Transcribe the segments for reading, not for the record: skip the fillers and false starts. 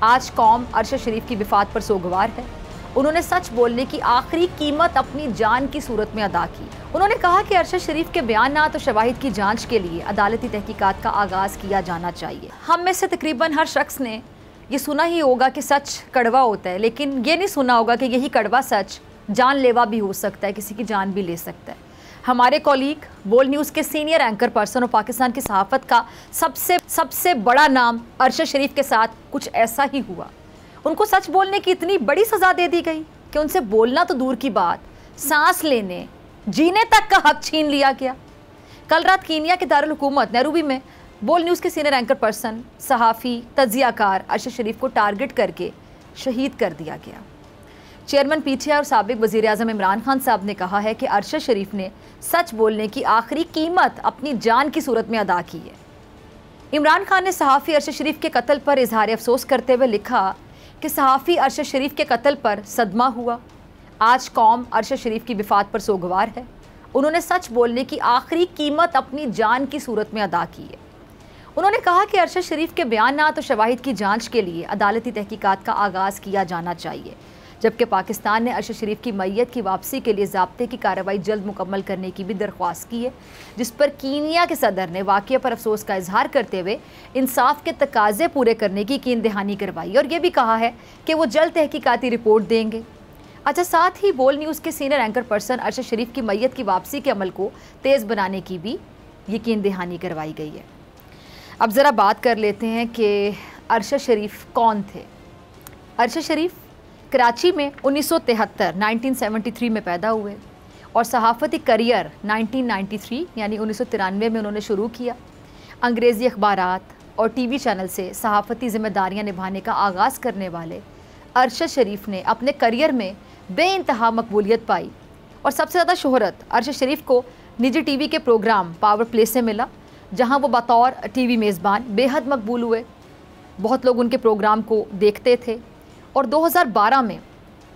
आज कौम अरशद शरीफ की विफात पर सोगवार है। उन्होंने सच बोलने की आखिरी कीमत अपनी जान की सूरत में अदा की। उन्होंने कहा कि अरशद शरीफ के बयानात और शवाहिद की जांच के लिए अदालती तहकीकात का आगाज़ किया जाना चाहिए। हम में से तकरीबन हर शख्स ने ये सुना ही होगा कि सच कड़वा होता है, लेकिन ये नहीं सुना होगा कि यही कड़वा सच जानलेवा भी हो सकता है, किसी की जान भी ले सकता है। हमारे कॉलीग बोल न्यूज़ के सीनियर एंकर पर्सन और पाकिस्तान की सहाफ़त का सबसे बड़ा नाम अरशद शरीफ के साथ कुछ ऐसा ही हुआ। उनको सच बोलने की इतनी बड़ी सज़ा दे दी गई कि उनसे बोलना तो दूर की बात, सांस लेने जीने तक का हक छीन लिया गया। कल रात कीनिया के दारुल हुकूमत नैरोबी में बोल न्यूज़ के सीनियर एंकर पर्सन, सहाफ़ी, तज्ज़ियाकार अरशद शरीफ को टारगेट करके शहीद कर दिया गया। चेयरमैन पीटीआई और साबिक वज़ीर आज़म इमरान खान साहब ने कहा है कि अरशद शरीफ ने सच बोलने की आखिरी कीमत अपनी जान की सूरत में अदा की है। इमरान खान ने सहाफ़ी अरशद शरीफ के कत्ल पर इजहार अफसोस करते हुए लिखा कि सहाफ़ी अरशद शरीफ के कत्ल पर सदमा हुआ। आज कौम अरशद शरीफ की विफात पर सोगवार है। उन्होंने सच बोलने की आखिरी कीमत अपनी जान की सूरत में अदा की है। उन्होंने कहा कि अरशद शरीफ के बयानात और शवाहिद की जांच के लिए अदालती तहकीकात का आगाज़ किया जाना चाहिए, जबकि पाकिस्तान ने अरशद शरीफ की मैयत की वापसी के लिए ज़ाब्ते की कार्रवाई जल्द मुकम्मल करने की भी दरख्वास्त की है, जिस पर कीनिया के सदर ने वाक़ये पर अफसोस का इजहार करते हुए इंसाफ के तकाज़े पूरे करने की यकीन दहानी करवाई और ये भी कहा है कि वो जल्द तहकीकाती रिपोर्ट देंगे। अच्छा, साथ ही बोल न्यूज़ के सीनियर एंकर पर्सन अरशद शरीफ की मैयत की वापसी के अमल को तेज़ बनाने की भी यकीन दहानी करवाई गई है। अब ज़रा बात कर लेते हैं कि अरशद शरीफ कौन थे। अरशद शरीफ कराची में 1973 में पैदा हुए और सहाफ़ती करियर 1993 यानी 1993 में उन्होंने शुरू किया। अंग्रेज़ी अखबारात और टीवी चैनल से सहाफ़ती ज़िम्मेदारियां निभाने का आगाज़ करने वाले अरशद शरीफ ने अपने करियर में बेइंतहा मकबूलियत पाई और सबसे ज़्यादा शोहरत अरशद शरीफ को निजी टीवी के प्रोग्राम पावर प्ले से मिला, जहाँ वो बतौर टीवी मेज़बान बेहद मकबूल हुए। बहुत लोग उनके प्रोग्राम को देखते थे और 2012 में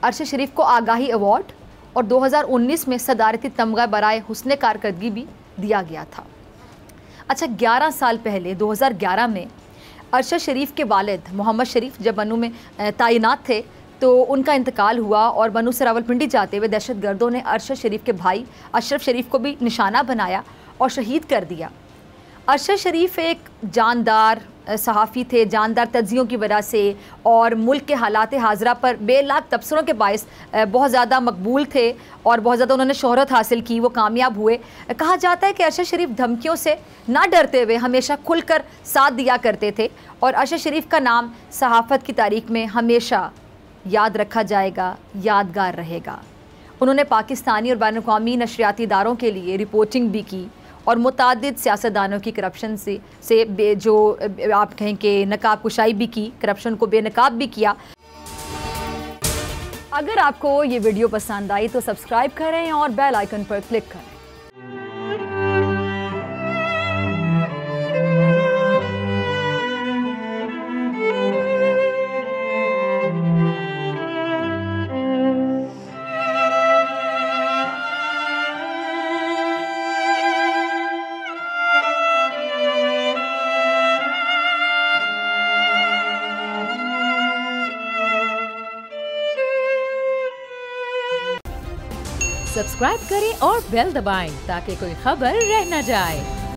अरशद शरीफ को आगाही अवार्ड और 2019 में सदारती तमगा बराए हुस्न कारकर्दगी भी दिया गया था। अच्छा, 11 साल पहले 2011 में अरशद शरीफ के वालिद मोहम्मद शरीफ जब बनू में तैनात थे तो उनका इंतकाल हुआ और बनू से रावलपिंडी जाते हुए दहशतगर्दों ने अरशद शरीफ के भाई अशरफ शरीफ को भी निशाना बनाया और शहीद कर दिया। अरशद शरीफ एक जानदार सहाफ़ी थे, जानदार तज्ज़ियों की वजह से और मुल्क के हालात हाज़रा पर बेलाग तबसरों के बायस बहुत ज़्यादा मकबूल थे और बहुत ज़्यादा उन्होंने शोहरत हासिल की, वो कामयाब हुए। कहा जाता है कि अरशद शरीफ धमकियों से ना डरते हुए हमेशा खुलकर साथ दिया करते थे और अरशद शरीफ का नाम सहाफ़त की तारीख़ में हमेशा याद रखा जाएगा, यादगार रहेगा। उन्होंने पाकिस्तानी और बैनुल-अक़वामी नशरियाती इदारों के लिए रिपोर्टिंग भी की और मुतादिद सियासतदानों की करप्शन से जो आप कहें कि नकाब कुशाई भी की, करप्शन को बेनकाब भी किया। अगर आपको ये वीडियो पसंद आई तो सब्सक्राइब करें और बेल आइकन पर क्लिक करें। सब्सक्राइब करें और बेल दबाएं ताकि कोई खबर रह न जाए।